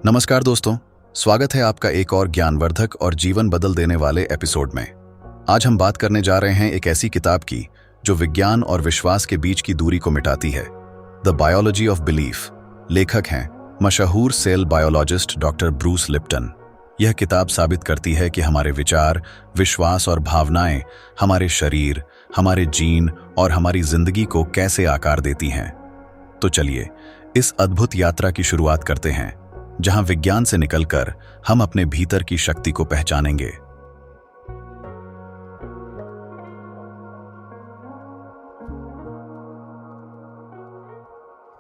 नमस्कार दोस्तों, स्वागत है आपका एक और ज्ञानवर्धक और जीवन बदल देने वाले एपिसोड में। आज हम बात करने जा रहे हैं एक ऐसी किताब की जो विज्ञान और विश्वास के बीच की दूरी को मिटाती है। The biology of belief. लेखक हैं मशहूर cell biologist doctor Bruce Lipton. यह किताब साबित करती है कि हमारे विचार, विश्वास और भावनाएं हमारे शरीर, हमारे जीन और हमारी जिंदगी को कैसे आकार देती हैं। तो चलिए इस अद्भुत यात्रा की शुरुआत करते हैं, जहां विज्ञान से निकलकर हम अपने भीतर की शक्ति को पहचानेंगे।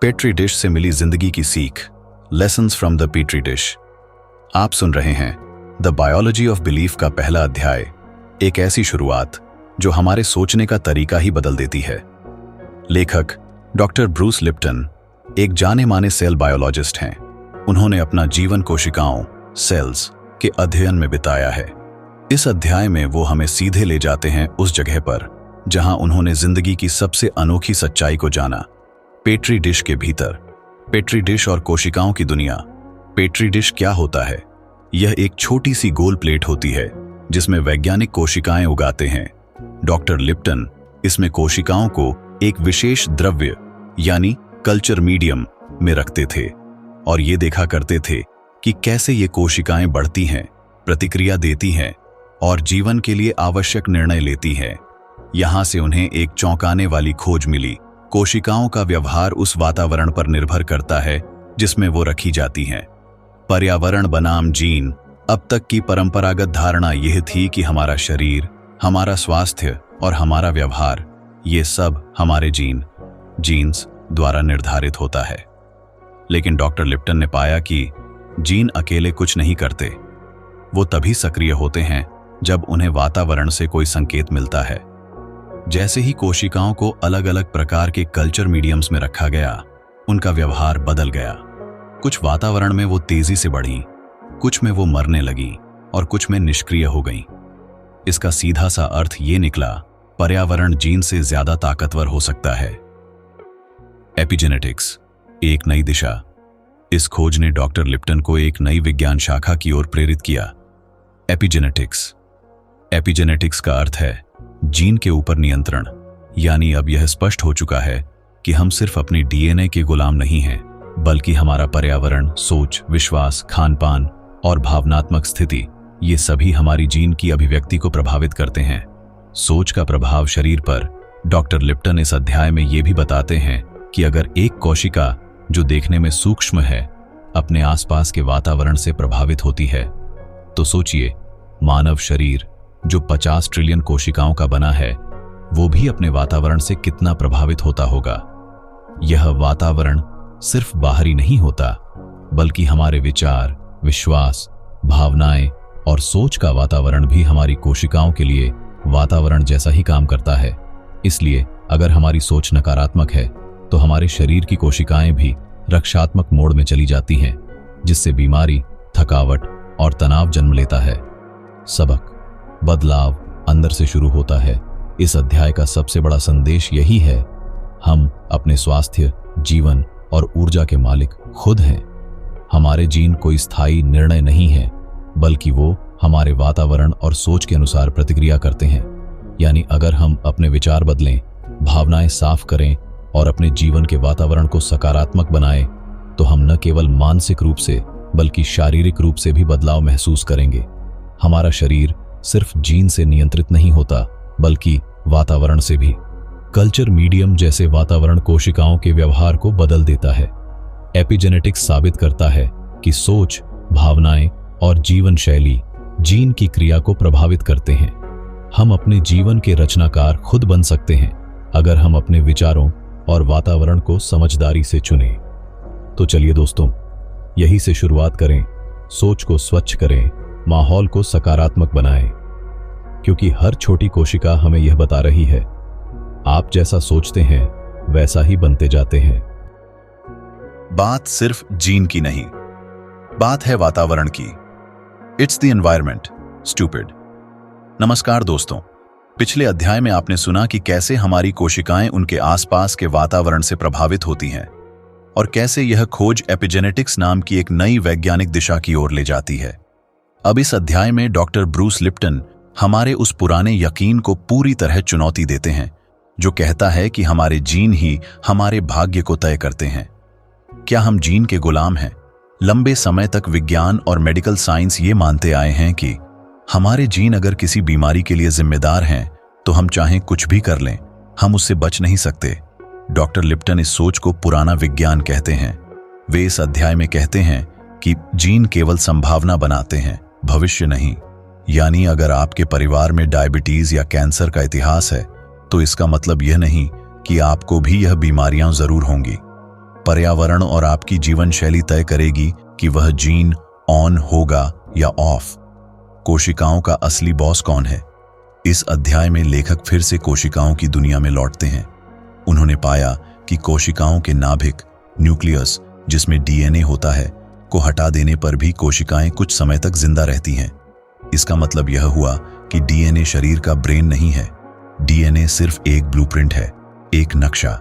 पेट्री डिश से मिली जिंदगी की सीख, lessons from the petri dish. आप सुन रहे हैं द बायोलॉजी ऑफ बिलीफ का पहला अध्याय, एक ऐसी शुरुआत जो हमारे सोचने का तरीका ही बदल देती है। लेखक डॉक्टर ब्रूस लिप्टन एक जाने माने सेल बायोलॉजिस्ट हैं। उन्होंने अपना जीवन कोशिकाओं, सेल्स के अध्ययन में बिताया है। इस अध्याय में वो हमें सीधे ले जाते हैं उस जगह पर जहां उन्होंने जिंदगी की सबसे अनोखी सच्चाई को जाना, पेट्री डिश के भीतर। पेट्री डिश और कोशिकाओं की दुनिया। पेट्री डिश क्या होता है? यह एक छोटी सी गोल प्लेट होती है जिसमें वैज्ञानिक कोशिकाएं उगाते हैं। डॉक्टर लिप्टन इसमें कोशिकाओं को एक विशेष द्रव्य यानी कल्चर मीडियम में रखते थे और ये देखा करते थे कि कैसे ये कोशिकाएं बढ़ती हैं, प्रतिक्रिया देती हैं और जीवन के लिए आवश्यक निर्णय लेती हैं। यहां से उन्हें एक चौंकाने वाली खोज मिली। कोशिकाओं का व्यवहार उस वातावरण पर निर्भर करता है जिसमें वो रखी जाती हैं। पर्यावरण बनाम जीन। अब तक की परंपरागत धारणा यह थी कि हमारा शरीर, हमारा स्वास्थ्य और हमारा व्यवहार, ये सब हमारे जीन्स द्वारा निर्धारित होता है। लेकिन डॉक्टर लिप्टन ने पाया कि जीन अकेले कुछ नहीं करते। वो तभी सक्रिय होते हैं जब उन्हें वातावरण से कोई संकेत मिलता है। जैसे ही कोशिकाओं को अलग अलग प्रकार के कल्चर मीडियम्स में रखा गया, उनका व्यवहार बदल गया। कुछ वातावरण में वो तेजी से बढ़ी, कुछ में वो मरने लगी और कुछ में निष्क्रिय हो गईं। इसका सीधा सा अर्थ ये निकला, पर्यावरण जीन से ज्यादा ताकतवर हो सकता है। एपिजेनेटिक्स, एक नई दिशा। इस खोज ने डॉक्टर लिप्टन को एक नई विज्ञान शाखा की ओर प्रेरित किया। एपिजेनेटिक्स का अर्थ है जीन के ऊपर नियंत्रण। यानी अब यह स्पष्ट हो चुका है कि हम सिर्फ अपने डीएनए के गुलाम नहीं हैं, बल्कि हमारा पर्यावरण, सोच, विश्वास, खान-पान और भावनात्मक स्थिति, ये सभी हमारी जीन की अभिव्यक्ति को प्रभावित करते हैं। सोच का प्रभाव शरीर पर। डॉक्टर लिप्टन इस अध्याय में ये भी बताते हैं कि अगर एक कोशिका जो देखने में सूक्ष्म है अपने आसपास के वातावरण से प्रभावित होती है, तो सोचिए मानव शरीर जो 50 ट्रिलियन कोशिकाओं का बना है, वो भी अपने वातावरण से कितना प्रभावित होता होगा। यह वातावरण सिर्फ बाहरी नहीं होता, बल्कि हमारे विचार, विश्वास, भावनाएं और सोच का वातावरण भी हमारी कोशिकाओं के लिए वातावरण जैसा ही काम करता है। इसलिए अगर हमारी सोच नकारात्मक है तो हमारे शरीर की कोशिकाएं भी रक्षात्मक मोड में चली जाती हैं, जिससे बीमारी, थकावट और तनाव जन्म लेता है। सबक, बदलाव अंदर से शुरू होता है। इस अध्याय का सबसे बड़ा संदेश यही है, हम अपने स्वास्थ्य, जीवन और ऊर्जा के मालिक खुद हैं। हमारे जीन कोई स्थायी निर्णय नहीं है, बल्कि वो हमारे वातावरण और सोच के अनुसार प्रतिक्रिया करते हैं। यानी अगर हम अपने विचार बदलें, भावनाएं साफ करें और अपने जीवन के वातावरण को सकारात्मक बनाएं, तो हम न केवल मानसिक रूप से बल्कि शारीरिक रूप से भी बदलाव महसूस करेंगे। हमारा शरीर सिर्फ जीन से नियंत्रित नहीं होता, बल्कि वातावरण से भी। कल्चर मीडियम जैसे वातावरण कोशिकाओं के व्यवहार को बदल देता है। एपिजेनेटिक्स साबित करता है कि सोच, भावनाएं और जीवन शैली जीन की क्रिया को प्रभावित करते हैं। हम अपने जीवन के रचनाकार खुद बन सकते हैं अगर हम अपने विचारों और वातावरण को समझदारी से चुनें। तो चलिए दोस्तों, यही से शुरुआत करें। सोच को स्वच्छ करें, माहौल को सकारात्मक बनाएं, क्योंकि हर छोटी कोशिका हमें यह बता रही है, आप जैसा सोचते हैं वैसा ही बनते जाते हैं। बात सिर्फ जीन की नहीं, बात है वातावरण की। It's the environment, stupid. नमस्कार दोस्तों, पिछले अध्याय में आपने सुना कि कैसे हमारी कोशिकाएं उनके आसपास के वातावरण से प्रभावित होती हैं। और कैसे यह खोज एपिजेनेटिक्स नाम की एक नई वैज्ञानिक दिशा की ओर ले जाती है। अब इस अध्याय में डॉक्टर ब्रूस लिप्टन हमारे उस पुराने यकीन को पूरी तरह चुनौती देते हैं जो कहता है कि हमारे जीन ही हमारे भाग्य को तय करते हैं। क्या हम जीन के गुलाम हैं? लंबे समय तक विज्ञान और मेडिकल साइंस ये मानते आए हैं कि हमारे जीन अगर किसी बीमारी के लिए जिम्मेदार हैं तो हम चाहें कुछ भी कर लें, हम उससे बच नहीं सकते। डॉक्टर लिप्टन इस सोच को पुराना विज्ञान कहते हैं। वे इस अध्याय में कहते हैं कि जीन केवल संभावना बनाते हैं, भविष्य नहीं। यानी अगर आपके परिवार में डायबिटीज या कैंसर का इतिहास है तो इसका मतलब यह नहीं कि आपको भी यह बीमारियां जरूर होंगी। पर्यावरण और आपकी जीवन शैली तय करेगी कि वह जीन ऑन होगा या ऑफ। कोशिकाओं का असली बॉस कौन है? इस अध्याय में लेखक फिर से कोशिकाओं की दुनिया में लौटते हैं। उन्होंने पाया कि कोशिकाओं के नाभिक, न्यूक्लियस जिसमें डीएनए होता है, को हटा देने पर भी कोशिकाएं कुछ समय तक जिंदा रहती हैं। इसका मतलब यह हुआ कि डीएनए शरीर का ब्रेन नहीं है। डीएनए सिर्फ एक ब्लूप्रिंट है, एक नक्शा।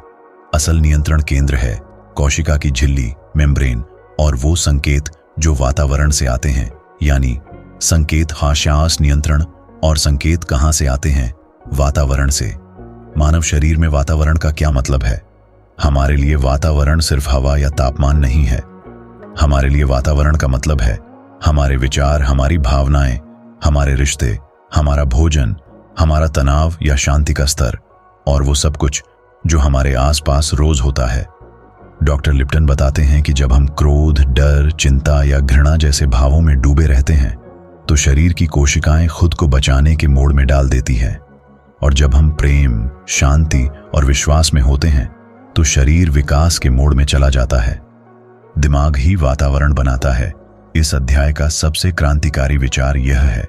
असल नियंत्रण केंद्र है कोशिका की झिल्ली, मेम्ब्रेन, और वो संकेत जो वातावरण से आते हैं। यानी संकेत श्वास नियंत्रण और संकेत कहां से आते हैं? वातावरण से। मानव शरीर में वातावरण का क्या मतलब है? हमारे लिए वातावरण सिर्फ हवा या तापमान नहीं है। हमारे लिए वातावरण का मतलब है हमारे विचार, हमारी भावनाएं, हमारे रिश्ते, हमारा भोजन, हमारा तनाव या शांति का स्तर, और वो सब कुछ जो हमारे आसपास रोज होता है। डॉक्टर लिप्टन बताते हैं कि जब हम क्रोध, डर, चिंता या घृणा जैसे भावों में डूबे रहते हैं तो शरीर की कोशिकाएं खुद को बचाने के मोड में डाल देती हैं, और जब हम प्रेम, शांति और विश्वास में होते हैं तो शरीर विकास के मोड में चला जाता है। दिमाग ही वातावरण बनाता है। इस अध्याय का सबसे क्रांतिकारी विचार यह है,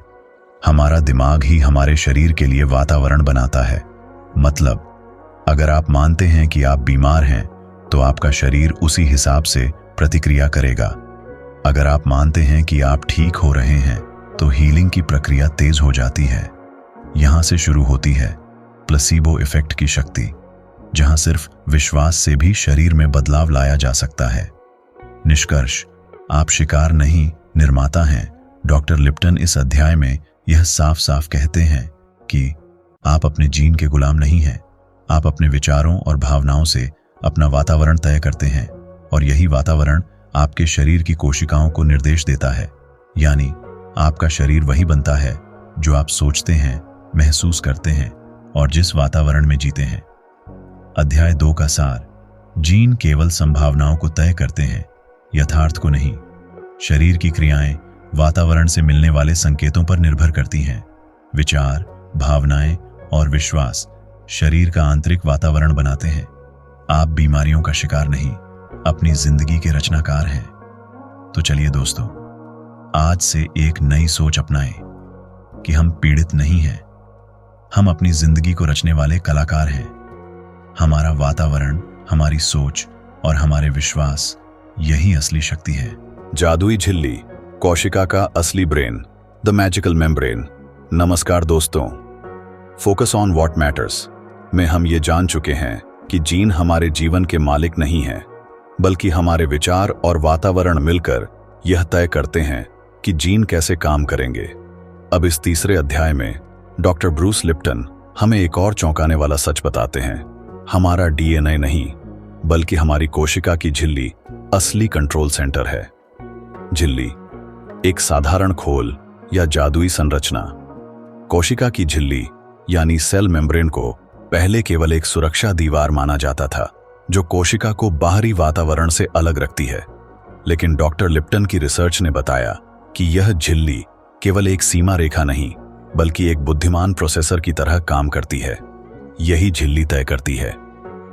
हमारा दिमाग ही हमारे शरीर के लिए वातावरण बनाता है। मतलब अगर आप मानते हैं कि आप बीमार हैं तो आपका शरीर उसी हिसाब से प्रतिक्रिया करेगा। अगर आप मानते हैं कि आप ठीक हो रहे हैं तो हीलिंग की प्रक्रिया तेज हो जाती है। यहां से शुरू होती है प्लेसिबो इफेक्ट की शक्ति, जहां सिर्फ विश्वास से भी शरीर में बदलाव लाया जा सकता है। निष्कर्ष, आप शिकार नहीं, निर्माता हैं। डॉक्टर लिप्टन इस अध्याय में यह साफ साफ कहते हैं कि आप अपने जीन के गुलाम नहीं हैं। आप अपने विचारों और भावनाओं से अपना वातावरण तय करते हैं, और यही वातावरण आपके शरीर की कोशिकाओं को निर्देश देता है। यानी आपका शरीर वही बनता है जो आप सोचते हैं, महसूस करते हैं और जिस वातावरण में जीते हैं। अध्याय 2 का सार, जीन केवल संभावनाओं को तय करते हैं, यथार्थ को नहीं। शरीर की क्रियाएं वातावरण से मिलने वाले संकेतों पर निर्भर करती हैं। विचार, भावनाएं और विश्वास शरीर का आंतरिक वातावरण बनाते हैं। आप बीमारियों का शिकार नहीं, अपनी जिंदगी के रचनाकार हैं। तो चलिए दोस्तों, आज से एक नई सोच अपनाएं कि हम पीड़ित नहीं हैं, हम अपनी जिंदगी को रचने वाले कलाकार हैं। हमारा वातावरण, हमारी सोच और हमारे विश्वास, यही असली शक्ति है। जादुई झिल्ली, कोशिका का असली ब्रेन, द मैजिकल मेम्ब्रेन। नमस्कार दोस्तों, फोकस ऑन व्हाट मैटर्स में हम ये जान चुके हैं कि जीन हमारे जीवन के मालिक नहीं हैं, बल्कि हमारे विचार और वातावरण मिलकर यह तय करते हैं कि जीन कैसे काम करेंगे। अब इस तीसरे अध्याय में डॉक्टर ब्रूस लिप्टन हमें एक और चौंकाने वाला सच बताते हैं। हमारा डीएनए नहीं, बल्कि हमारी कोशिका की झिल्ली असली कंट्रोल सेंटर है। झिल्ली, एक साधारण खोल या जादुई संरचना। कोशिका की झिल्ली यानी सेल मेम्ब्रेन को पहले केवल एक सुरक्षा दीवार माना जाता था जो कोशिका को बाहरी वातावरण से अलग रखती है। लेकिन डॉक्टर लिप्टन की रिसर्च ने बताया कि यह झिल्ली केवल एक सीमा रेखा नहीं, बल्कि एक बुद्धिमान प्रोसेसर की तरह काम करती है। यही झिल्ली तय करती है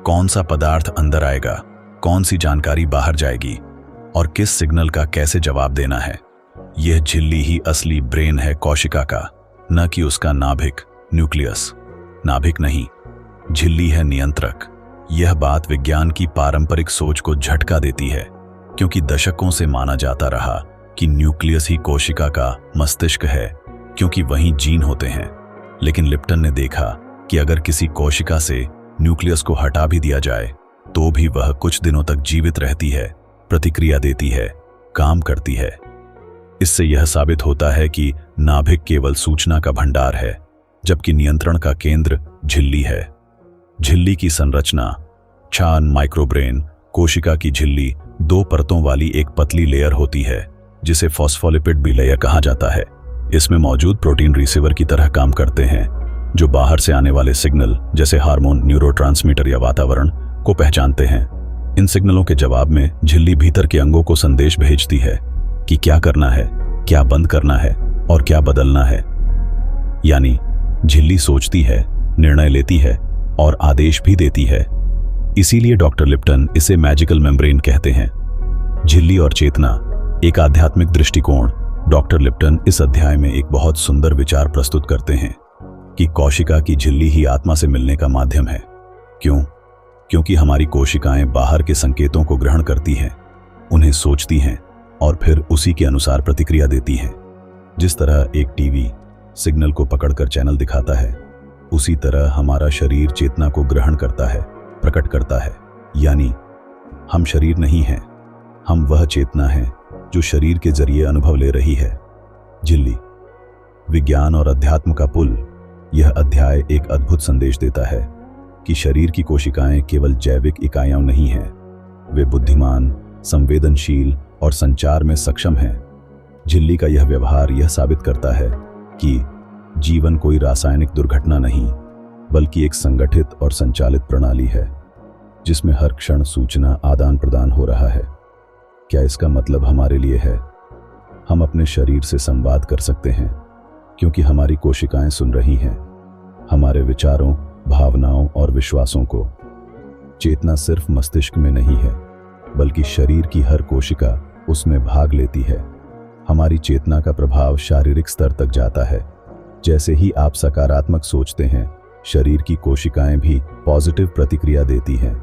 कौन सा पदार्थ अंदर आएगा, कौन सी जानकारी बाहर जाएगी और किस सिग्नल का कैसे जवाब देना है। यह झिल्ली ही असली ब्रेन है कोशिका का, न कि उसका नाभिक, न्यूक्लियस। नाभिक नहीं, झिल्ली है नियंत्रक। यह बात विज्ञान की पारंपरिक सोच को झटका देती है, क्योंकि दशकों से माना जाता रहा कि न्यूक्लियस ही कोशिका का मस्तिष्क है, क्योंकि वहीं जीन होते हैं। लेकिन लिप्टन ने देखा कि अगर किसी कोशिका से न्यूक्लियस को हटा भी दिया जाए तो भी वह कुछ दिनों तक जीवित रहती है, प्रतिक्रिया देती है, काम करती है। इससे यह साबित होता है कि नाभिक केवल सूचना का भंडार है, जबकि नियंत्रण का केंद्र झिल्ली है। झिल्ली की संरचना छान माइक्रोब्रेन कोशिका की झिल्ली 2 परतों वाली एक पतली लेयर होती है, जिसे फॉस्फोलिपिड बिलेयर कहा जाता है। इसमें मौजूद प्रोटीन रिसीवर की तरह काम करते हैं, जो बाहर से आने वाले सिग्नल जैसे हार्मोन, न्यूरोट्रांसमीटर या वातावरण को पहचानते हैं। इन सिग्नलों के जवाब में झिल्ली भीतर के अंगों को संदेश भेजती है कि क्या करना है, क्या बंद करना है और क्या बदलना है। यानी झिल्ली सोचती है, निर्णय लेती है और आदेश भी देती है। इसीलिए डॉक्टर लिप्टन इसे मैजिकल मेम्ब्रेन कहते हैं। झिल्ली और चेतना, एक आध्यात्मिक दृष्टिकोण। डॉक्टर लिप्टन इस अध्याय में एक बहुत सुंदर विचार प्रस्तुत करते हैं कि कोशिका की झिल्ली ही आत्मा से मिलने का माध्यम है। क्यों? क्योंकि हमारी कोशिकाएं बाहर के संकेतों को ग्रहण करती हैं, उन्हें सोचती हैं और फिर उसी के अनुसार प्रतिक्रिया देती हैं। जिस तरह एक टीवी सिग्नल को पकड़कर चैनल दिखाता है, उसी तरह हमारा शरीर चेतना को ग्रहण करता है, प्रकट करता है। यानी हम शरीर नहीं हैं, हम वह चेतना है जो शरीर के जरिए अनुभव ले रही है। झिल्ली, विज्ञान और अध्यात्म का पुल। यह अध्याय एक अद्भुत संदेश देता है कि शरीर की कोशिकाएं केवल जैविक इकाइयां नहीं हैं, वे बुद्धिमान, संवेदनशील और संचार में सक्षम हैं। झिल्ली का यह व्यवहार यह साबित करता है कि जीवन कोई रासायनिक दुर्घटना नहीं, बल्कि एक संगठित और संचालित प्रणाली है, जिसमें हर क्षण सूचना आदान प्रदान हो रहा है। क्या इसका मतलब हमारे लिए है? हम अपने शरीर से संवाद कर सकते हैं, क्योंकि हमारी कोशिकाएं सुन रही हैं हमारे विचारों, भावनाओं और विश्वासों को। चेतना सिर्फ मस्तिष्क में नहीं है, बल्कि शरीर की हर कोशिका उसमें भाग लेती है। हमारी चेतना का प्रभाव शारीरिक स्तर तक जाता है। जैसे ही आप सकारात्मक सोचते हैं, शरीर की कोशिकाएं भी पॉजिटिव प्रतिक्रिया देती हैं।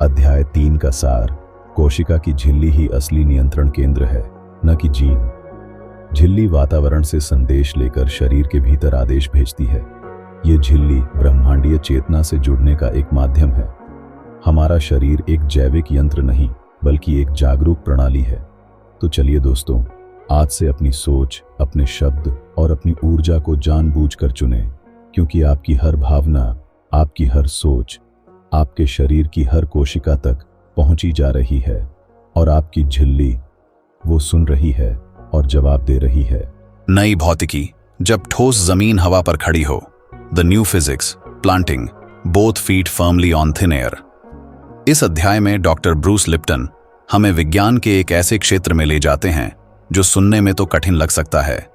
अध्याय 3 का सार। कोशिका की झिल्ली ही असली नियंत्रण केंद्र है, न कि जीन। झिल्ली वातावरण से संदेश लेकर शरीर के भीतर आदेश भेजती है। ये झिल्ली ब्रह्मांडीय चेतना से जुड़ने का एक माध्यम है। हमारा शरीर एक जैविक यंत्र नहीं, बल्कि एक जागरूक प्रणाली है। तो चलिए दोस्तों, आज से अपनी सोच, अपने शब्द और अपनी ऊर्जा को जानबूझकर चुनें, क्योंकि आपकी हर भावना, आपकी हर सोच, आपके शरीर की हर कोशिका तक पहुंची जा रही है और आपकी झिल्ली वो सुन रही है और जवाब दे रही है। नई भौतिकी, जब ठोस जमीन हवा पर खड़ी हो। The new physics, planting both feet firmly on thin air. इस अध्याय में डॉक्टर ब्रूस लिप्टन हमें विज्ञान के एक ऐसे क्षेत्र में ले जाते हैं जो सुनने में तो कठिन लग सकता है,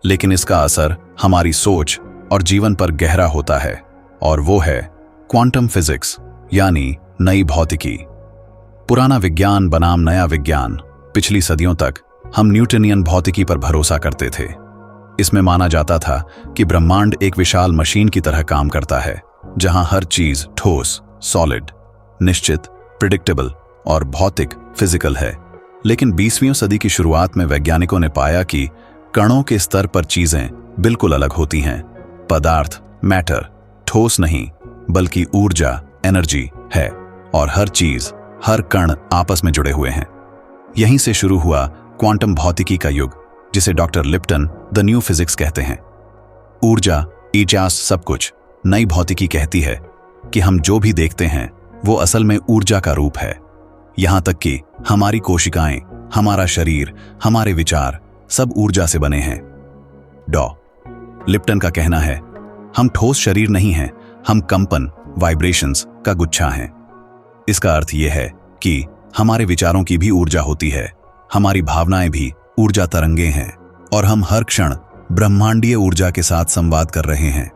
लेकिन इसका असर हमारी सोच और जीवन पर गहरा होता है, और वो है क्वांटम फिजिक्स, यानी नई भौतिकी। पुराना विज्ञान बनाम नया विज्ञान। पिछली सदियों तक हम न्यूटनियन भौतिकी पर भरोसा करते थे। इसमें माना जाता था कि ब्रह्मांड एक विशाल मशीन की तरह काम करता है, जहां हर चीज ठोस, सॉलिड, निश्चित, प्रिडिक्टेबल और भौतिक, फिजिकल है। लेकिन 20वीं सदी की शुरुआत में वैज्ञानिकों ने पाया कि कणों के स्तर पर चीजें बिल्कुल अलग होती हैं। पदार्थ, मैटर, ठोस नहीं, बल्कि ऊर्जा, एनर्जी है, और हर चीज, हर कण आपस में जुड़े हुए हैं। यहीं से शुरू हुआ क्वांटम भौतिकी का युग, जिसे doctor Lipton the new physics कहते हैं। ऊर्जा, इजाज, सब कुछ। नई भौतिकी कहती है कि हम जो भी देखते हैं वो असल में ऊर्जा का रूप है। यहां तक कि हमारी कोशिकाएं, हमारा शरीर, हमारे विचार सब ऊर्जा से बने हैं। डॉ लिप्टन का कहना है, हम ठोस शरीर नहीं हैं, हम कंपन, वाइब्रेशंस का गुच्छा हैं। इसका अर्थ यह है कि हमारे विचारों की भी ऊर्जा होती है, हमारी भावनाएं भी ऊर्जा तरंगे हैं, और हम हर क्षण ब्रह्मांडीय ऊर्जा के साथ संवाद कर रहे हैं।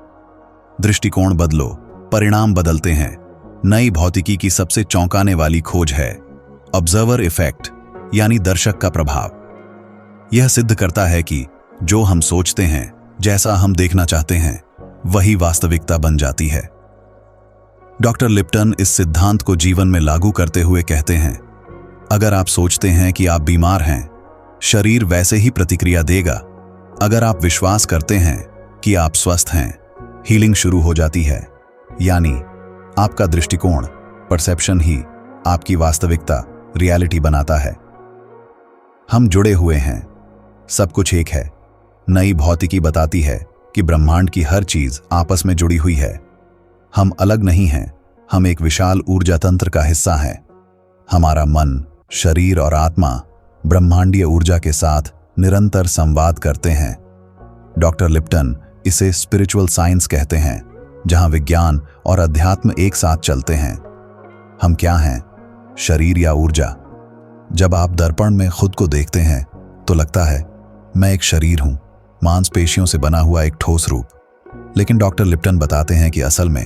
दृष्टिकोण बदलो, परिणाम बदलते हैं। नई भौतिकी की सबसे चौंकाने वाली खोज है ऑब्जर्वर इफेक्ट, यानी दर्शक का प्रभाव। यह सिद्ध करता है कि जो हम सोचते हैं, जैसा हम देखना चाहते हैं, वही वास्तविकता बन जाती है। डॉक्टर लिप्टन इस सिद्धांत को जीवन में लागू करते हुए कहते हैं, अगर आप सोचते हैं कि आप बीमार हैं, शरीर वैसे ही प्रतिक्रिया देगा। अगर आप विश्वास करते हैं कि आप स्वस्थ हैं, हीलिंग शुरू हो जाती है। यानी आपका दृष्टिकोण, परसेप्शन ही आपकी वास्तविकता रियलिटी बनाता है। हम जुड़े हुए हैं, सब कुछ एक है। नई भौतिकी बताती है कि ब्रह्मांड की हर चीज आपस में जुड़ी हुई है। हम अलग नहीं हैं, हम एक विशाल ऊर्जा तंत्र का हिस्सा हैं। हमारा मन, शरीर और आत्मा ब्रह्मांडीय ऊर्जा के साथ निरंतर संवाद करते हैं। डॉक्टर लिप्टन इसे स्पिरिचुअल साइंस कहते हैं, जहां विज्ञान और अध्यात्म एक साथ चलते हैं। हम क्या हैं, शरीर या ऊर्जा? जब आप दर्पण में खुद को देखते हैं तो लगता है मैं एक शरीर हूं, मांसपेशियों से बना हुआ एक ठोस रूप। लेकिन डॉक्टर लिप्टन बताते हैं कि असल में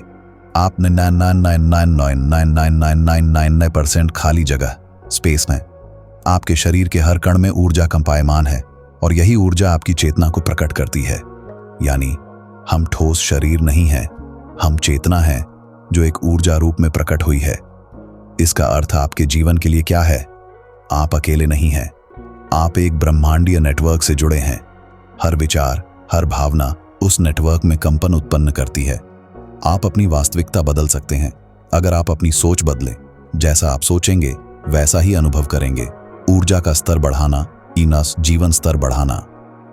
आप 99.999999% खाली जगह, स्पेस में। आपके शरीर के हर कण में ऊर्जा कंपायमान है और यही ऊर्जा आपकी चेतना को प्रकट करती है। यानी हम ठोस शरीर नहीं हैं, हम चेतना हैं जो एक ऊर्जा रूप में प्रकट हुई है। इसका अर्थ आपके जीवन के लिए क्या है? आप अकेले नहीं हैं, आप एक ब्रह्मांडीय नेटवर्क से जुड़े हैं। हर विचार, हर भावना उस नेटवर्क में कंपन उत्पन्न करती है। आप अपनी वास्तविकता बदल सकते हैं अगर आप अपनी सोच बदलें। जैसा आप सोचेंगे वैसा ही अनुभव करेंगे। ऊर्जा का स्तर बढ़ाना, इनस जीवन स्तर बढ़ाना,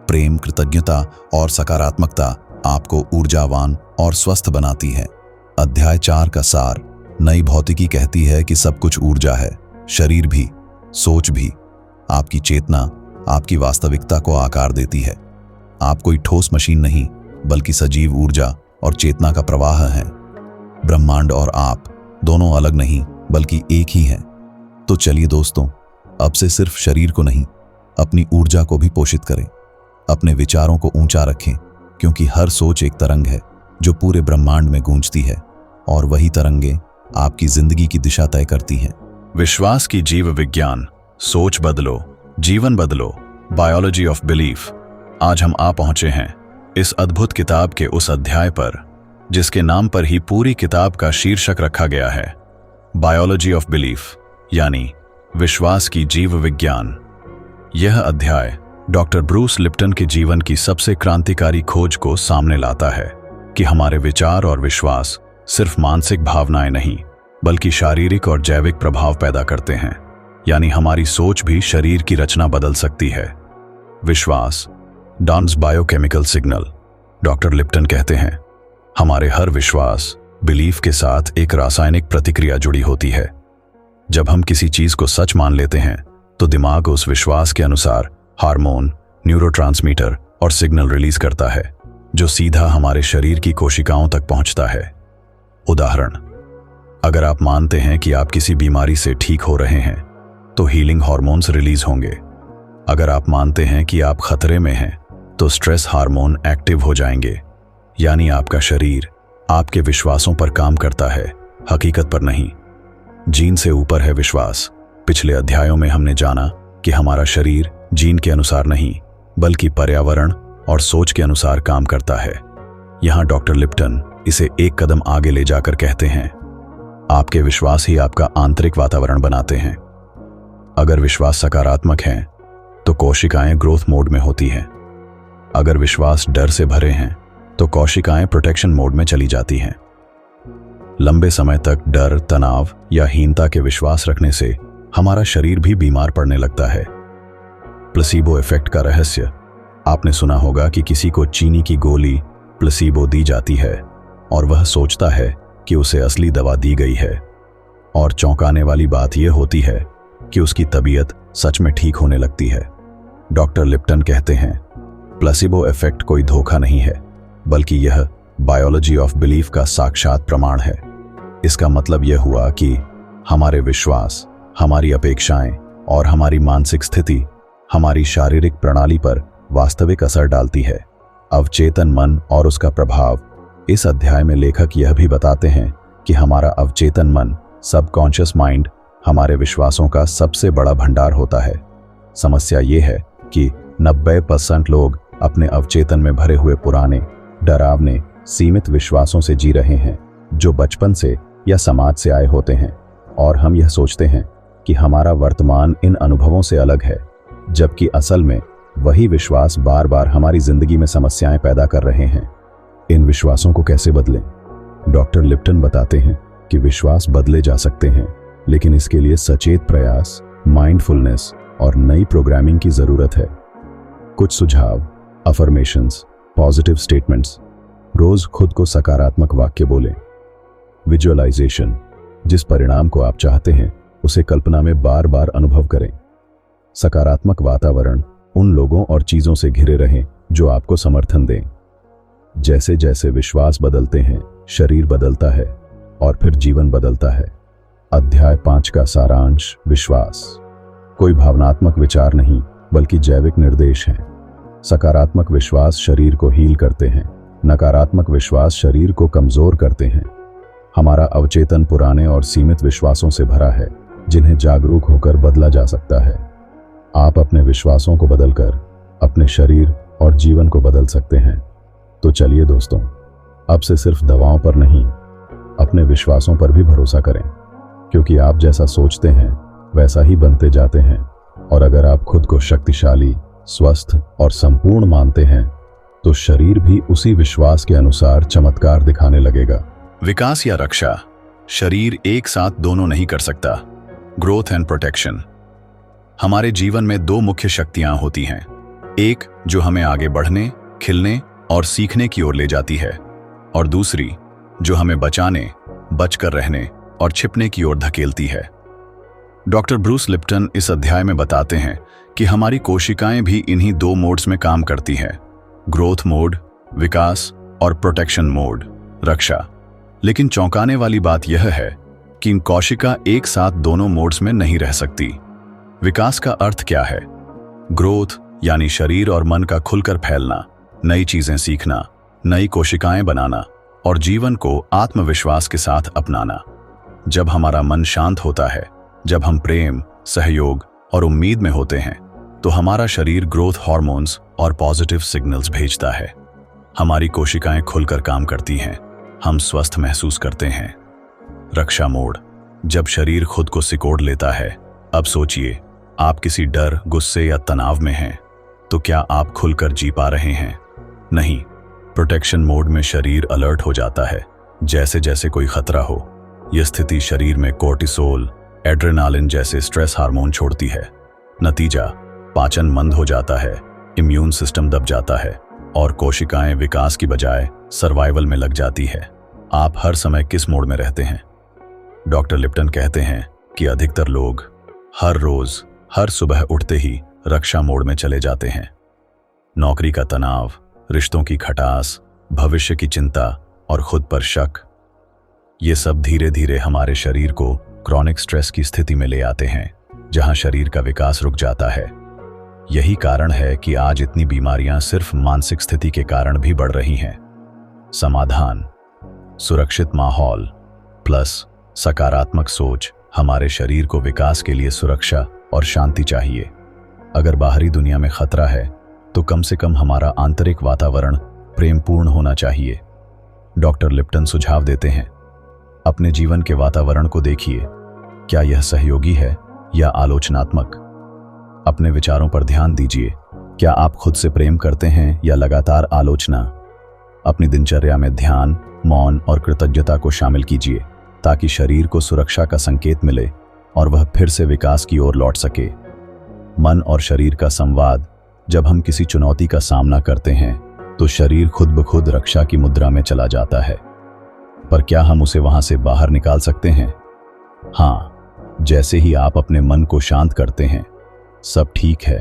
प्रेम, कृतज्ञता और सकारात्मकता आपको ऊर्जावान और स्वस्थ बनाती है। अध्याय 4 का सार। नई भौतिकी कहती है कि सब कुछ ऊर्जा है, शरीर भी, सोच भी। आपकी चेतना आपकी वास्तविकता को आकार देती है। आप कोई ठोस मशीन नहीं, बल्कि सजीव ऊर्जा और चेतना का प्रवाह हैं। ब्रह्मांड और आप दोनों अलग नहीं, बल्कि एक ही हैं। तो चलिए दोस्तों, अब से सिर्फ शरीर को नहीं, अपनी ऊर्जा को भी पोषित करें। अपने विचारों को ऊंचा रखें, क्योंकि हर सोच एक तरंग है जो पूरे ब्रह्मांड में गूंजती है, और वही तरंगें आपकी जिंदगी की दिशा तय करती हैं। विश्वास की जीव विज्ञान, सोच बदलो, जीवन बदलो, बायोलॉजी ऑफ बिलीफ। आज हम आ पहुंचे हैं इस अद्भुत किताब के उस अध्याय पर जिसके नाम पर ही पूरी किताब का शीर्षक रखा गया है, बायोलॉजी ऑफ बिलीफ, यानी विश्वास की जीव विज्ञान। यह अध्याय डॉक्टर ब्रूस लिप्टन के जीवन की सबसे क्रांतिकारी खोज को सामने लाता है कि हमारे विचार और विश्वास सिर्फ मानसिक भावनाएं नहीं, बल्कि शारीरिक और जैविक प्रभाव पैदा करते हैं। यानी हमारी सोच भी शरीर की रचना बदल सकती है। विश्वास, डॉन्स बायोकेमिकल सिग्नल। डॉक्टर लिप्टन कहते हैं, हमारे हर विश्वास, बिलीफ के साथ एक रासायनिक प्रतिक्रिया जुड़ी होती है। जब हम किसी चीज को सच मान लेते हैं तो दिमाग उस विश्वास के अनुसार हार्मोन, न्यूरोट्रांसमीटर और सिग्नल रिलीज करता है, जो सीधा हमारे शरीर की कोशिकाओं तक पहुंचता है। उदाहरण, अगर आप मानते हैं कि आप किसी बीमारी से ठीक हो रहे हैं तो हीलिंग हार्मोन्स रिलीज होंगे। अगर आप मानते हैं कि आप खतरे में हैं तो स्ट्रेस हार्मोन एक्टिव हो जाएंगे। यानी आपका शरीर आपके विश्वासों पर काम करता है, हकीकत पर नहीं। जीन से ऊपर है विश्वास। पिछले अध्यायों में हमने जाना कि हमारा शरीर जीन के अनुसार नहीं, बल्कि पर्यावरण और सोच के अनुसार काम करता है। यहां डॉक्टर लिप्टन इसे एक कदम आगे ले जाकर कहते हैं, आपके विश्वास ही आपका आंतरिक वातावरण बनाते हैं। अगर विश्वास सकारात्मक है तो कोशिकाएं ग्रोथ मोड में होती हैं। अगर विश्वास डर से भरे हैं तो कोशिकाएं प्रोटेक्शन मोड में चली जाती हैं। लंबे समय तक डर, तनाव या हीनता के विश्वास रखने से हमारा शरीर भी बीमार पड़ने लगता है। प्लेसीबो इफेक्ट का रहस्य। आपने सुना होगा कि किसी को चीनी की गोली प्लेसीबो दी जाती है और वह सोचता है कि उसे असली दवा दी गई है, और चौंकाने वाली बात यह होती है कि उसकी तबीयत सच में ठीक होने लगती है। डॉक्टर लिप्टन कहते हैं, प्लेसीबो इफेक्ट कोई धोखा नहीं है, बल्कि यह बायोलॉजी ऑफ बिलीफ का साक्षात प्रमाण है। इसका मतलब यह हुआ कि हमारे विश्वास, हमारी अपेक्षाएं और हमारी मानसिक स्थिति हमारी शारीरिक प्रणाली पर वास्तविक असर डालती है। अवचेतन मन और उसका प्रभाव। इस अध्याय में लेखक यह भी बताते हैं कि हमारा अवचेतन मन, सबकॉन्शियस माइंड, हमारे विश्वासों का सबसे बड़ा भंडार होता है। समस्या यह है कि 90% लोग अपने अवचेतन में भरे हुए पुराने, डरावने, सीमित विश्वासों से जी रहे हैं, जो बचपन से या समाज से आए होते हैं, और हम यह सोचते हैं कि हमारा वर्तमान इन अनुभवों से अलग है, जबकि असल में वही विश्वास बार बार हमारी जिंदगी में समस्याएं पैदा कर रहे हैं। इन विश्वासों को कैसे बदलें? डॉक्टर लिप्टन बताते हैं, कि विश्वास बदले जा सकते हैं, लेकिन इसके लिए सचेत प्रयास, माइंडफुलनेस और नई प्रोग्रामिंग की जरूरत है। कुछ सुझाव: अफर्मेशंस, पॉजिटिव स्टेटमेंट्स, रोज खुद को सकारात्मक वाक्य बोलें। विजुअलाइजेशन, जिस परिणाम को आप चाहते हैं उसे कल्पना में बार बार अनुभव करें। सकारात्मक वातावरण, उन लोगों और चीजों से घिरे रहें जो आपको समर्थन दें। जैसे जैसे विश्वास बदलते हैं, शरीर बदलता है और फिर जीवन बदलता है। अध्याय 5 का सारांश: विश्वास कोई भावनात्मक विचार नहीं बल्कि जैविक निर्देश है। सकारात्मक विश्वास शरीर को हील करते हैं, नकारात्मक विश्वास शरीर को कमजोर करते हैं। हमारा अवचेतन पुराने और सीमित विश्वासों से भरा है, जिन्हें जागरूक होकर बदला जा सकता है। आप अपने विश्वासों को बदलकर अपने शरीर और जीवन को बदल सकते हैं। तो चलिए दोस्तों, अब से सिर्फ दवाओं पर नहीं, अपने विश्वासों पर भी भरोसा करें, क्योंकि आप जैसा सोचते हैं वैसा ही बनते जाते हैं। और अगर आप खुद को शक्तिशाली, स्वस्थ और संपूर्ण मानते हैं तो शरीर भी उसी विश्वास के अनुसार चमत्कार दिखाने लगेगा। विकास या रक्षा, शरीर एक साथ दोनों नहीं कर सकता। ग्रोथ एंड प्रोटेक्शन, हमारे जीवन में दो मुख्य शक्तियां होती हैं। एक जो हमें आगे बढ़ने, खिलने और सीखने की ओर ले जाती है, और दूसरी जो हमें बचाने, बचकर रहने और छिपने की ओर धकेलती है। डॉक्टर ब्रूस लिप्टन इस अध्याय में बताते हैं कि हमारी कोशिकाएं भी इन्हीं दो मोड्स में काम करती हैं: ग्रोथ मोड, विकास, और प्रोटेक्शन मोड, रक्षा। लेकिन चौंकाने वाली बात यह है कि कोशिका एक साथ दोनों मोड्स में नहीं रह सकती। विकास का अर्थ क्या है? ग्रोथ यानी शरीर और मन का खुलकर फैलना, नई चीजें सीखना, नई कोशिकाएं बनाना और जीवन को आत्मविश्वास के साथ अपनाना। जब हमारा मन शांत होता है, जब हम प्रेम, सहयोग और उम्मीद में होते हैं, तो हमारा शरीर ग्रोथ हार्मोन्स और पॉजिटिव सिग्नल्स भेजता है। हमारी कोशिकाएं खुलकर काम करती हैं, हम स्वस्थ महसूस करते हैं। रक्षा मोड, जब शरीर खुद को सिकोड़ लेता है। अब सोचिए, आप किसी डर, गुस्से या तनाव में हैं, तो क्या आप खुलकर जी पा रहे हैं? नहीं। प्रोटेक्शन मोड में शरीर अलर्ट हो जाता है, जैसे जैसे कोई खतरा हो। यह स्थिति शरीर में कोर्टिसोल, एड्रेनालिन जैसे स्ट्रेस हार्मोन छोड़ती है। नतीजा, पाचन मंद हो जाता है, इम्यून सिस्टम दब जाता है और कोशिकाएं विकास की बजाय सर्वाइवल में लग जाती है। आप हर समय किस मोड में रहते हैं? डॉक्टर लिप्टन कहते हैं कि अधिकतर लोग हर रोज, हर सुबह उठते ही रक्षा मोड में चले जाते हैं। नौकरी का तनाव, रिश्तों की खटास, भविष्य की चिंता और खुद पर शक, ये सब धीरे धीरे हमारे शरीर को क्रॉनिक स्ट्रेस की स्थिति में ले आते हैं, जहां शरीर का विकास रुक जाता है। यही कारण है कि आज इतनी बीमारियां सिर्फ मानसिक स्थिति के कारण भी बढ़ रही हैं। समाधान: सुरक्षित माहौल प्लस सकारात्मक सोच। हमारे शरीर को विकास के लिए सुरक्षा और शांति चाहिए। अगर बाहरी दुनिया में खतरा है, तो कम से कम हमारा आंतरिक वातावरण प्रेमपूर्ण होना चाहिए। डॉक्टर लिप्टन सुझाव देते हैं, अपने जीवन के वातावरण को देखिए, क्या यह सहयोगी है या आलोचनात्मक? अपने विचारों पर ध्यान दीजिए, क्या आप खुद से प्रेम करते हैं या लगातार आलोचना? अपनी दिनचर्या में ध्यान, मौन और कृतज्ञता को शामिल कीजिए, ताकि शरीर को सुरक्षा का संकेत मिले और वह फिर से विकास की ओर लौट सके। मन और शरीर का संवाद: जब हम किसी चुनौती का सामना करते हैं, तो शरीर खुद ब खुद रक्षा की मुद्रा में चला जाता है। पर क्या हम उसे वहां से बाहर निकाल सकते हैं? हाँ, जैसे ही आप अपने मन को शांत करते हैं, सब ठीक है,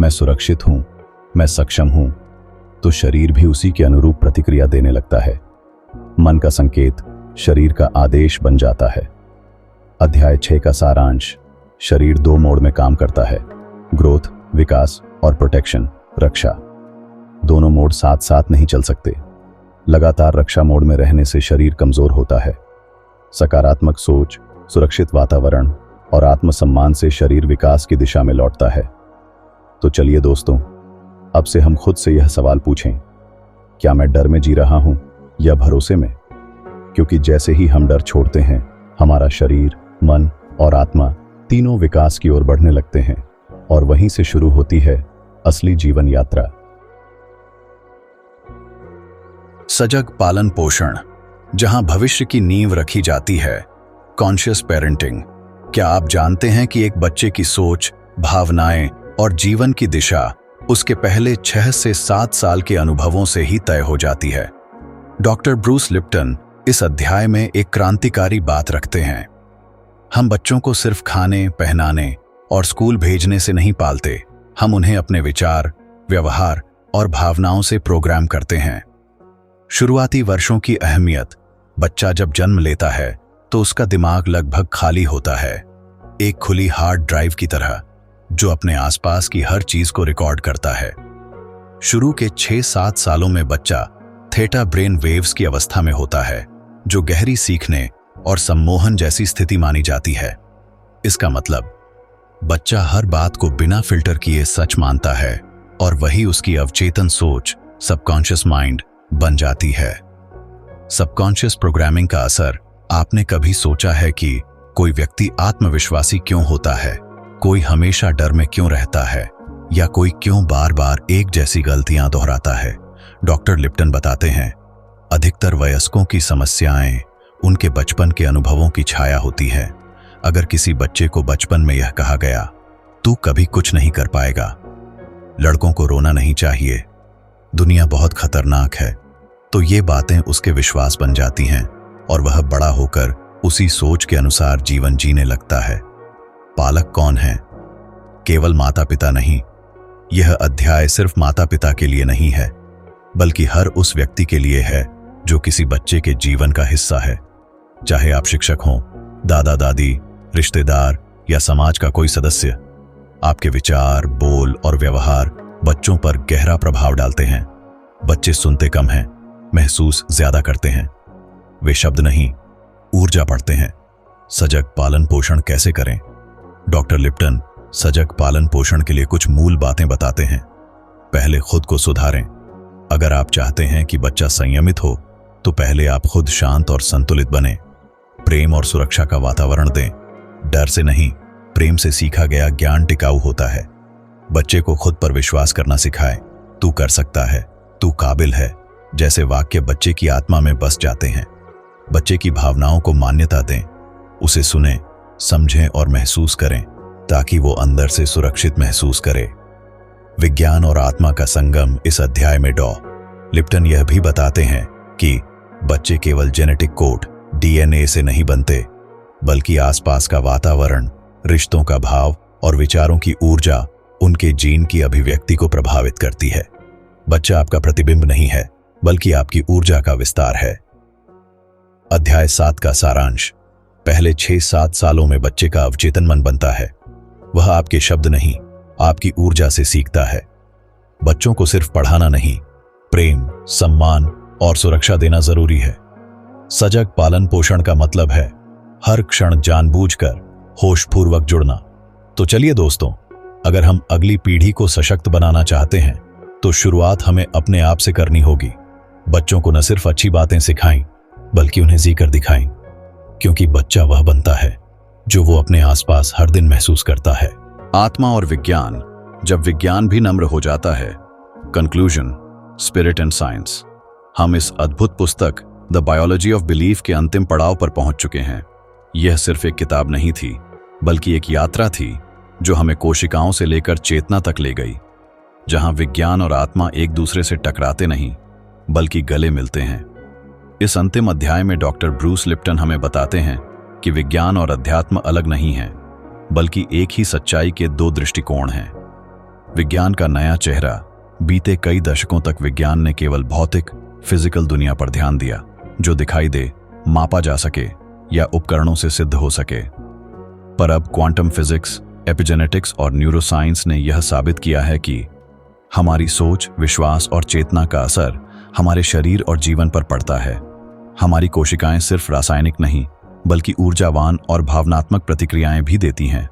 मैं सुरक्षित हूं, मैं सक्षम हूं, तो शरीर भी उसी के अनुरूप प्रतिक्रिया देने लगता है। मन का संकेत शरीर का आदेश बन जाता है। अध्याय 6 का सारांश: शरीर दो मोड में काम करता है: ग्रोथ, विकास, और प्रोटेक्शन, रक्षा। दोनों मोड साथ साथ नहीं चल सकते। लगातार रक्षा मोड में रहने से शरीर कमजोर होता है। सकारात्मक सोच, सुरक्षित वातावरण और आत्मसम्मान से शरीर विकास की दिशा में लौटता है। तो चलिए दोस्तों, अब से हम खुद से यह सवाल पूछें, क्या मैं डर में जी रहा हूं या भरोसे में? क्योंकि जैसे ही हम डर छोड़ते हैं, हमारा शरीर, मन और आत्मा तीनों विकास की ओर बढ़ने लगते हैं, और वहीं से शुरू होती है असली जीवन यात्रा। सजग पालन पोषण, जहां भविष्य की नींव रखी जाती है। Conscious parenting. क्या आप जानते हैं कि एक बच्चे की सोच, भावनाएं और जीवन की दिशा उसके पहले 6 से 7 साल के अनुभवों से ही तय हो जाती है? डॉक्टर ब्रूस लिप्टन इस अध्याय में एक क्रांतिकारी बात रखते हैं। हम बच्चों को सिर्फ खाने, पहनाने और स्कूल भेजने से नहीं पालते, हम उन्हें अपने विचार, व्यवहार और भावनाओं से प्रोग्राम करते हैं। शुरुआती वर्षों की अहमियत। बच्चा जब जन्म लेता है तो उसका दिमाग लगभग खाली होता है, एक खुली हार्ड ड्राइव की तरह जो अपने आसपास की हर चीज को रिकॉर्ड करता है। शुरू के 6-7 सालों में बच्चा थीटा ब्रेन वेव्स की अवस्था में होता है, जो गहरी सीखने और सम्मोहन जैसी स्थिति मानी जाती है। इसका मतलब बच्चा हर बात को बिना फिल्टर किए सच मानता है और वही उसकी अवचेतन सोच, सबकॉन्शियस माइंड बन जाती है। सबकॉन्शियस प्रोग्रामिंग का असर। आपने कभी सोचा है कि कोई व्यक्ति आत्मविश्वासी क्यों होता है, कोई हमेशा डर में क्यों रहता है, या कोई क्यों बार बार एक जैसी गलतियां दोहराता है? डॉक्टर लिप्टन बताते हैं, अधिकतर वयस्कों की समस्याएं उनके बचपन के अनुभवों की छाया होती है। अगर किसी बच्चे को बचपन में यह कहा गया, तू कभी कुछ नहीं कर पाएगा, लड़कों को रोना नहीं चाहिए, दुनिया बहुत खतरनाक है, तो ये बातें उसके विश्वास बन जाती हैं और वह बड़ा होकर उसी सोच के अनुसार जीवन जीने लगता है। पालक कौन है? केवल माता पिता नहीं। यह अध्याय सिर्फ माता पिता के लिए नहीं है, बल्कि हर उस व्यक्ति के लिए है जो किसी बच्चे के जीवन का हिस्सा है। चाहे आप शिक्षक हों, दादा दादी, रिश्तेदार या समाज का कोई सदस्य, आपके विचार, बोल और व्यवहार बच्चों पर गहरा प्रभाव डालते हैं। बच्चे सुनते कम हैं, महसूस ज्यादा करते हैं। वे शब्द नहीं, ऊर्जा पढ़ते हैं। सजग पालन पोषण कैसे करें? डॉक्टर लिप्टन सजग पालन पोषण के लिए कुछ मूल बातें बताते हैं। पहले खुद को सुधारें। अगर आप चाहते हैं कि बच्चा संयमित हो, तो पहले आप खुद शांत और संतुलित बने। प्रेम और सुरक्षा का वातावरण दें। डर से नहीं, प्रेम से सीखा गया ज्ञान टिकाऊ होता है। बच्चे को खुद पर विश्वास करना सिखाएं। तू कर सकता है, तू काबिल है जैसे वाक्य बच्चे की आत्मा में बस जाते हैं। बच्चे की भावनाओं को मान्यता दें, उसे सुनें, समझें और महसूस करें ताकि वो अंदर से सुरक्षित महसूस करे। विज्ञान और आत्मा का संगम। इस अध्याय में डॉ. लिप्टन यह भी बताते हैं कि बच्चे केवल जेनेटिक कोड, डीएनए से नहीं बनते, बल्कि आसपास का वातावरण, रिश्तों का भाव और विचारों की ऊर्जा उनके जीन की अभिव्यक्ति को प्रभावित करती है। बच्चा आपका प्रतिबिंब नहीं है, बल्कि आपकी ऊर्जा का विस्तार है। अध्याय 7 का सारांश। पहले 6-7 सालों में बच्चे का अवचेतन मन बनता है। वह आपके शब्द नहीं, आपकी ऊर्जा से सीखता है। बच्चों को सिर्फ पढ़ाना नहीं, प्रेम, सम्मान और सुरक्षा देना जरूरी है। सजग पालन पोषण का मतलब है हर क्षण जानबूझकर होशपूर्वक जुड़ना। तो चलिए दोस्तों, अगर हम अगली पीढ़ी को सशक्त बनाना चाहते हैं, तो शुरुआत हमें अपने आप से करनी होगी। बच्चों को न सिर्फ अच्छी बातें सिखाएं, बल्कि उन्हें जीकर दिखाएं, क्योंकि बच्चा वह बनता है जो वो अपने आसपास हर दिन महसूस करता है। आत्मा और विज्ञान। जब विज्ञान भी नम्र हो जाता है। Conclusion, spirit and science. हम इस अद्भुत पुस्तक द बायोलॉजी ऑफ बिलीफ के अंतिम पड़ाव पर पहुंच चुके हैं। यह सिर्फ एक किताब नहीं थी, बल्कि एक यात्रा थी जो हमें कोशिकाओं से लेकर चेतना तक ले गई, जहां विज्ञान और आत्मा एक दूसरे से टकराते नहीं, बल्कि गले मिलते हैं। इस अंतिम अध्याय में डॉक्टर ब्रूस लिप्टन हमें बताते हैं कि विज्ञान और अध्यात्म अलग नहीं हैं, बल्कि एक ही सच्चाई के 2 दृष्टिकोण हैं। विज्ञान का नया चेहरा। बीते कई दशकों तक विज्ञान ने केवल भौतिक, फिजिकल दुनिया पर ध्यान दिया, जो दिखाई दे, मापा जा सके या उपकरणों से सिद्ध हो सके। पर अब क्वांटम फिजिक्स, एपिजेनेटिक्स और न्यूरोसाइंस ने यह साबित किया है कि हमारी सोच, विश्वास और चेतना का असर हमारे शरीर और जीवन पर पड़ता है। हमारी कोशिकाएं सिर्फ रासायनिक नहीं, बल्कि ऊर्जावान और भावनात्मक प्रतिक्रियाएं भी देती हैं।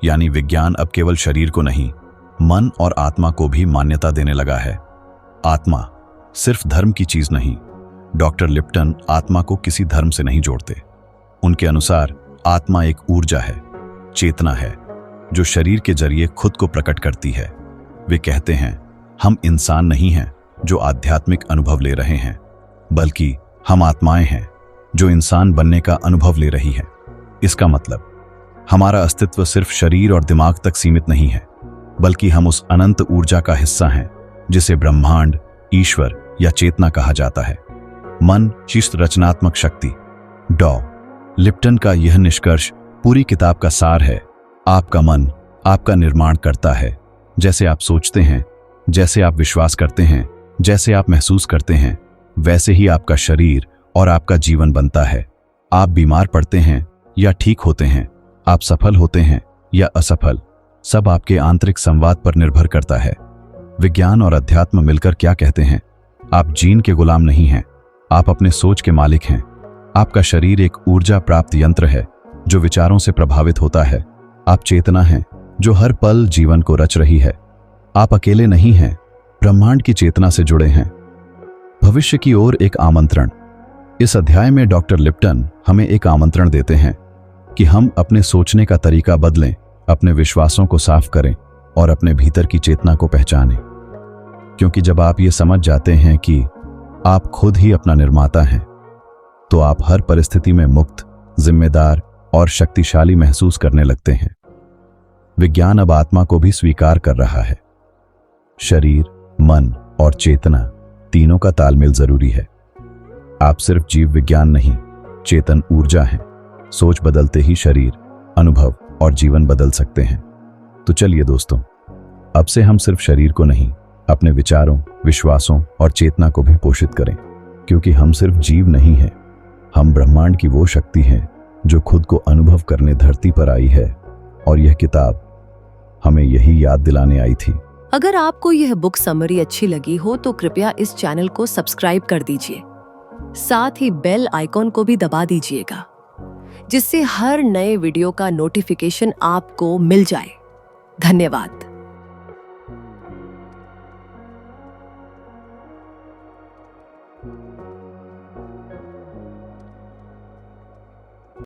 यानी विज्ञान अब केवल शरीर को नहीं, मन और आत्मा को भी मान्यता देने लगा है। आत्मा सिर्फ धर्म की चीज नहीं। डॉक्टर लिप्टन आत्मा को किसी धर्म से नहीं जोड़ते। उनके अनुसार आत्मा एक ऊर्जा है, चेतना है, जो शरीर के जरिए खुद को प्रकट करती है। वे कहते हैं, हम इंसान नहीं हैं जो आध्यात्मिक अनुभव ले रहे हैं, बल्कि हम आत्माएं हैं जो इंसान बनने का अनुभव ले रही है। इसका मतलब हमारा अस्तित्व सिर्फ शरीर और दिमाग तक सीमित नहीं है, बल्कि हम उस अनंत ऊर्जा का हिस्सा हैं जिसे ब्रह्मांड, ईश्वर या चेतना कहा जाता है। मन, चित्त, रचनात्मक शक्ति। डॉ लिप्टन का यह निष्कर्ष पूरी किताब का सार है। आपका मन आपका निर्माण करता है। जैसे आप सोचते हैं, जैसे आप विश्वास करते हैं, जैसे आप महसूस करते हैं, वैसे ही आपका शरीर और आपका जीवन बनता है। आप बीमार पड़ते हैं या ठीक होते हैं, आप सफल होते हैं या असफल, सब आपके आंतरिक संवाद पर निर्भर करता है। विज्ञान और अध्यात्म मिलकर क्या कहते हैं? आप जीन के गुलाम नहीं हैं, आप अपने सोच के मालिक हैं। आपका शरीर एक ऊर्जा प्राप्त यंत्र है जो विचारों से प्रभावित होता है। आप चेतना हैं जो हर पल जीवन को रच रही है। आप अकेले नहीं हैं, ब्रह्मांड की चेतना से जुड़े हैं। भविष्य की ओर एक आमंत्रण। इस अध्याय में डॉक्टर लिप्टन हमें एक आमंत्रण देते हैं कि हम अपने सोचने का तरीका बदलें, अपने विश्वासों को साफ करें और अपने भीतर की चेतना को पहचानें। क्योंकि जब आप ये समझ जाते हैं कि आप खुद ही अपना निर्माता हैं, तो आप हर परिस्थिति में मुक्त, जिम्मेदार और शक्तिशाली महसूस करने लगते हैं। विज्ञान अब आत्मा को भी स्वीकार कर रहा है। शरीर, मन और चेतना तीनों का तालमेल जरूरी है। आप सिर्फ जीव विज्ञान नहीं, चेतन ऊर्जा हैं। सोच बदलते ही शरीर, अनुभव और जीवन बदल सकते हैं। तो चलिए दोस्तों, अब से हम सिर्फ शरीर को नहीं, अपने विचारों, विश्वासों और चेतना को भी पोषित करें। क्योंकि हम सिर्फ जीव नहीं हैं, हम ब्रह्मांड की वो शक्ति हैं जो खुद को अनुभव करने धरती पर आई है। और यह किताब हमें यही याद दिलाने आई थी। अगर आपको यह बुक समरी अच्छी लगी हो तो कृपया इस चैनल को सब्सक्राइब कर दीजिए। साथ ही बेल आइकॉन को भी दबा दीजिएगा, जिससे हर नए वीडियो का नोटिफिकेशन आपको मिल जाए। धन्यवाद।